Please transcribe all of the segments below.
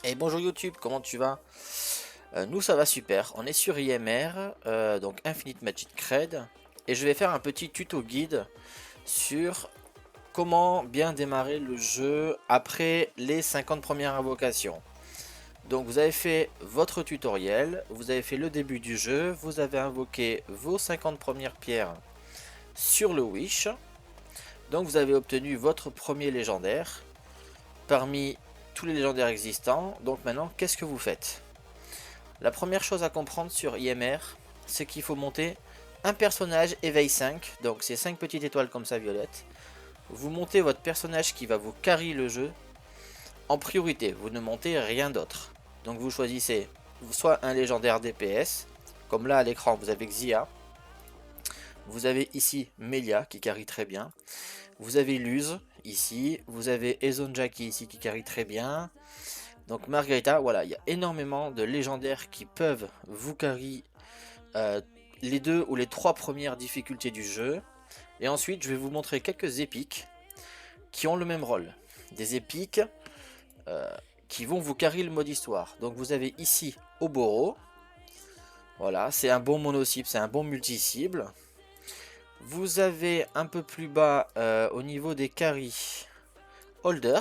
Et bonjour YouTube, comment tu vas? Nous ça va super, on est sur IMR, donc Infinite Magic Cred, et je vais faire un petit tuto guide sur comment bien démarrer le jeu après les 50 premières invocations. Donc vous avez fait votre tutoriel, vous avez fait le début du jeu, vous avez invoqué vos 50 premières pierres sur le Wish, donc vous avez obtenu votre premier légendaire parmi tous les légendaires existants. Donc maintenant qu'est-ce que vous faites? La première chose à comprendre sur IMR, c'est qu'il faut monter un personnage éveil 5, donc c'est 5 petites étoiles comme ça violettes. Vous montez votre personnage qui va vous carry le jeu en priorité, vous ne montez rien d'autre. Donc vous choisissez soit un légendaire DPS, comme là à l'écran vous avez Xia, vous avez ici Melia qui carry très bien, vous avez Luz ici, vous avez Ezonjaki ici qui carry très bien. Donc Margarita, voilà, il y a énormément de légendaires qui peuvent vous carry les deux ou les trois premières difficultés du jeu. Et ensuite, je vais vous montrer quelques épiques qui ont le même rôle. Des épiques euh, qui vont vous carry le mode histoire. Donc vous avez ici Oboro. Voilà, c'est un bon mono-cible, c'est un bon multi-cible. Vous avez un peu plus bas au niveau des carries Holder.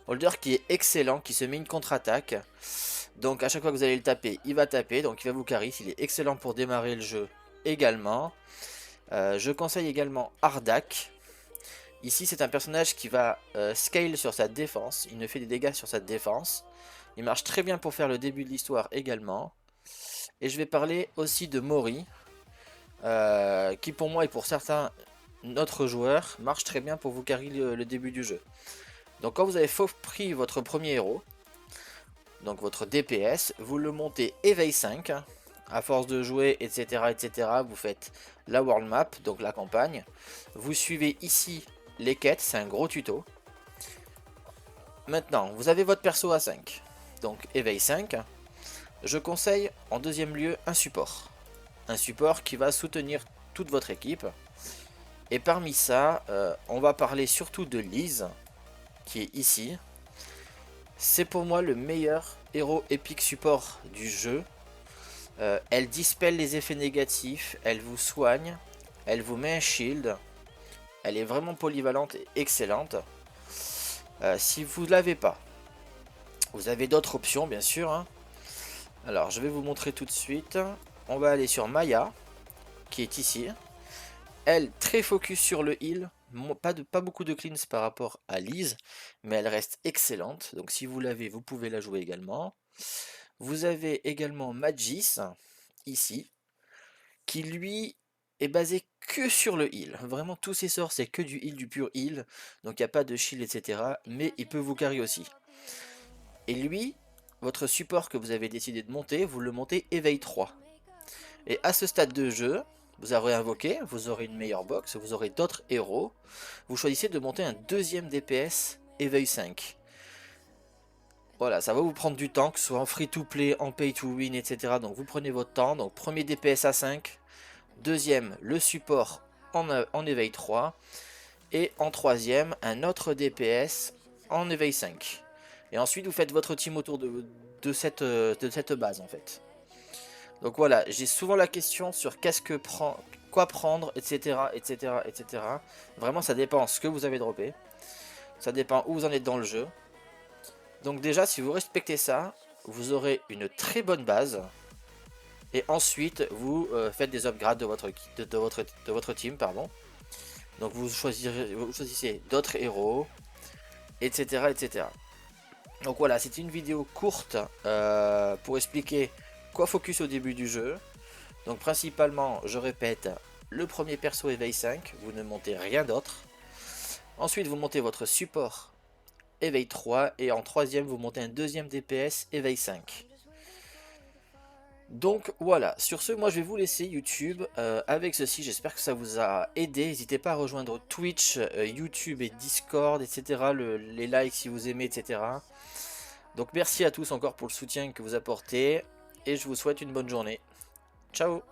Holder qui est excellent, qui se met une contre-attaque. Donc à chaque fois que vous allez le taper, il va taper, donc il va vous carry. Il est excellent pour démarrer le jeu également. Je conseille également Ardak. Ici c'est un personnage qui va scale sur sa défense. Il ne fait des dégâts sur sa défense. Il marche très bien pour faire le début de l'histoire également. Et je vais parler aussi de Mori. Qui pour moi et pour certains autres joueurs marche très bien pour vous carry le début du jeu. Donc quand vous avez pris votre premier héros, donc votre DPS, vous le montez éveil 5. À force de jouer, etc., etc., vous faites la world map, donc la campagne. Vous suivez ici les quêtes, c'est un gros tuto. Maintenant, vous avez votre perso à 5, donc éveil 5. Je conseille en deuxième lieu un support. Un support qui va soutenir toute votre équipe. Et parmi ça, on va parler surtout de Lise, qui est ici. C'est pour moi le meilleur héros épique support du jeu. Elle dispelle les effets négatifs, elle vous soigne, elle vous met un shield. Elle est vraiment polyvalente et excellente. Si vous ne l'avez pas, vous avez d'autres options bien sûr, hein. Alors je vais vous montrer tout de suite. On va aller sur Maya, qui est ici. Elle, très focus sur le heal. Pas beaucoup de cleans par rapport à Lise, mais elle reste excellente. Donc si vous l'avez, vous pouvez la jouer également. Vous avez également Magis, ici, qui lui est basé que sur le heal. Vraiment tous ses sorts c'est que du heal, du pur heal. Donc il n'y a pas de shield, etc. Mais il peut vous carry aussi. Et lui, votre support que vous avez décidé de monter, vous le montez éveil 3. Et à ce stade de jeu, vous aurez invoqué, vous aurez une meilleure box, vous aurez d'autres héros. Vous choisissez de monter un deuxième DPS éveil 5. Voilà, ça va vous prendre du temps, que ce soit en free to play, en pay to win, etc. Donc vous prenez votre temps. Donc premier DPS à 5, deuxième le support en éveil 3, et en troisième un autre DPS en éveil 5. Et ensuite vous faites votre team autour de cette base en fait. Donc voilà, j'ai souvent la question sur quoi prendre, etc., etc., etc. Vraiment, ça dépend ce que vous avez droppé. Ça dépend où vous en êtes dans le jeu. Donc déjà, si vous respectez ça, vous aurez une très bonne base. Et ensuite, vous faites des upgrades de votre team, pardon. Donc vous choisissez d'autres héros, etc., etc. Donc voilà, c'était une vidéo courte pour expliquer quoi focus au début du jeu. Donc principalement, je répète, le premier perso éveil 5, vous ne montez rien d'autre. Ensuite, vous montez votre support éveil 3 et en troisième, vous montez un deuxième DPS éveil 5. Donc voilà, sur ce, moi je vais vous laisser YouTube avec ceci. J'espère que ça vous a aidé. N'hésitez pas à rejoindre Twitch, YouTube et Discord, etc. Les likes si vous aimez, etc. Donc merci à tous encore pour le soutien que vous apportez et je vous souhaite une bonne journée. Ciao!